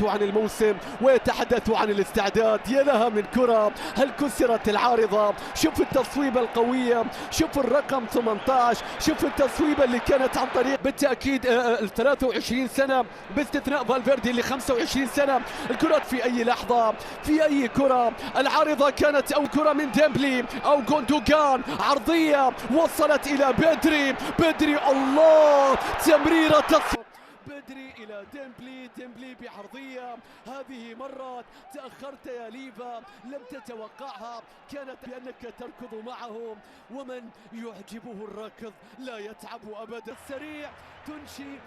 عن الموسم ويتحدث عن الاستعداد. يا لها من كرة، هل كسرت العارضة؟ شوف التصويبة القوية، شوف الرقم 18، شوف التصويبة اللي كانت عن طريق بالتأكيد ال 23 سنة باستثناء فالفيردي اللي 25 سنة. الكرات في أي لحظة، في أي كرة، العارضة كانت أو كرة من ديمبلي أو جوندوغان، عرضية وصلت إلى بدري الله، تمريرة بدري إلى ديمبلي بعرضية. هذه مرات تأخرت يا ليفا، لم تتوقعها، كانت بأنك تركض معهم، ومن يعجبه الركض لا يتعب أبدا. السريع تنشي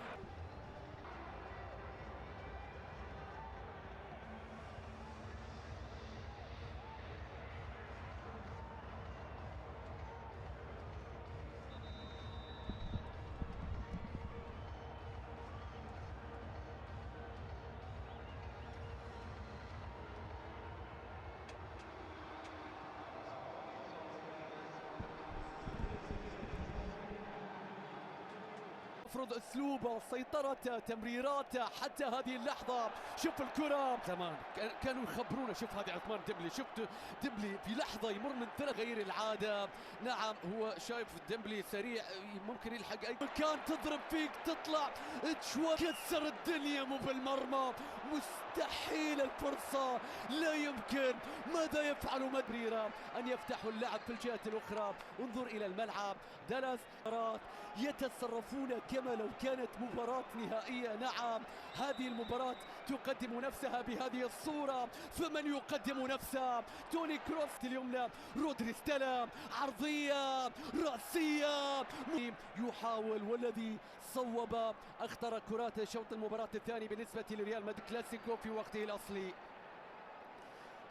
افرض اسلوبه، سيطرته، تمريراته حتى هذه اللحظه. شوف الكره زمان كانوا يخبرونا، شوف هذه عثمان ديمبلي، شفت ديمبلي في لحظه يمر من ثلاث غير العاده. نعم هو شايف ديمبلي سريع ممكن يلحق اي مكان، تضرب فيك تطلع تشوى، كسر الدنيا مو بالمرمى، مستحيل الفرصه، لا يمكن. ماذا يفعل مدريرا؟ ان يفتحوا اللعب في الجهه الاخرى. انظر الى الملعب، دالاس يتصرفون كما لو كانت مباراة نهائية. نعم هذه المباراة تقدم نفسها بهذه الصورة، فمن يقدم نفسه؟ توني كروس اليمنى، رودري استلم، عرضية رأسية، يحاول والذي صوب اخطر كرات شوط المباراة الثاني بالنسبة لريال مدريد كلاسيكو في وقته الأصلي.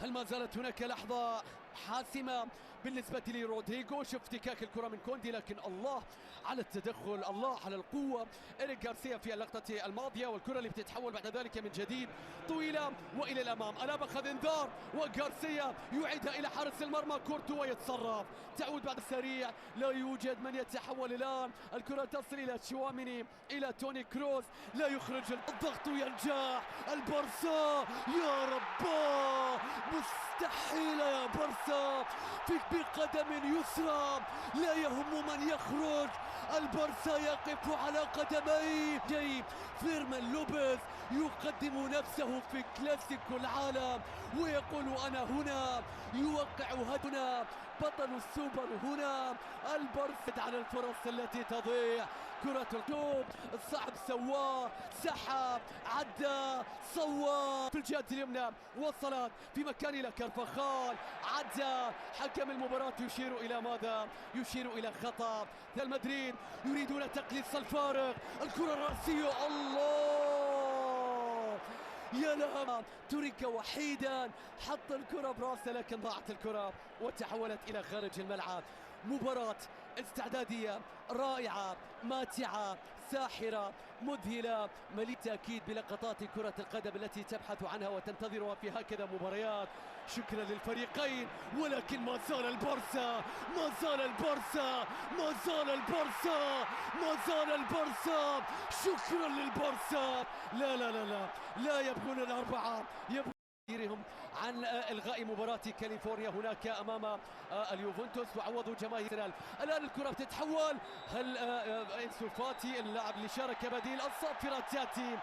هل ما زالت هناك لحظة حاسمة بالنسبة لرودريغو؟ شوف افتكاك الكرة من كوندي، لكن الله على التدخل، الله على القوة. إريك غارسيا في اللقطة الماضية، والكرة اللي بتتحول بعد ذلك من جديد طويلة وإلى الأمام. ألابا أخذ إنذار وغارسيا يعيدها إلى حارس المرمى، كورتوا يتصرف، تعود بعد السريع، لا يوجد من يتحول الآن. الكرة تصل إلى تشواميني، إلى توني كروس، لا يخرج الضغط ينجح. البارسا يا رباه، مستحيل يا بارسا، فيك بقدم يسرى، لا يهم من يخرج. البارسا يقف على قدميه. جيب فيرمان لوبيز يقدم نفسه في كلاسيكو العالم ويقول أنا هنا، يوقع هنا، بطل السوبر هنا. البارسا على الفرص التي تضيع، كرة الكوب الصعب سواه، سحب، عدى، صوى في الجهة اليمنى، وصلت في مكان إلى كارفاخال، عدى. حكم المباراة يشير إلى ماذا؟ يشير إلى خطأ. ريال مدريد يريدون تقليص الفارق. الكرة الرأسية، الله يا لها، ترك وحيدا، حط الكرة براسه لكن ضاعت الكرة وتحولت إلى خارج الملعب. مباراة استعدادية رائعة، ماتعة، ساحرة، مذهلة، مليئة تأكيد بلقطات كرة القدم التي تبحث عنها وتنتظرها في هكذا مباريات. شكرا للفريقين، ولكن ما زال البارسا، ما زال البارسا، ما زال البارسا، ما زال البارسا. شكرا للبارسا. لا لا لا لا لا يبغون الأربعة، يبغون عن الغاء مباراة كاليفورنيا هناك امام اليوفنتوس، وعوضوا جماهير. الان الكره بتتحول، هل انسو فاتي اللاعب اللي شارك بديل؟ الصافره تاتي.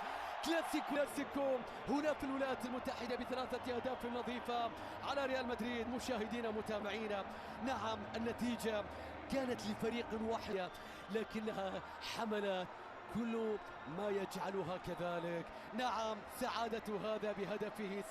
كلاسيكو هنا في الولايات المتحدة بثلاثة أهداف نظيفة على ريال مدريد. مشاهدينا متابعينا، نعم النتيجة كانت لفريق واحد لكنها حملت كل ما يجعلها كذلك. نعم سعادة هذا بهدفه.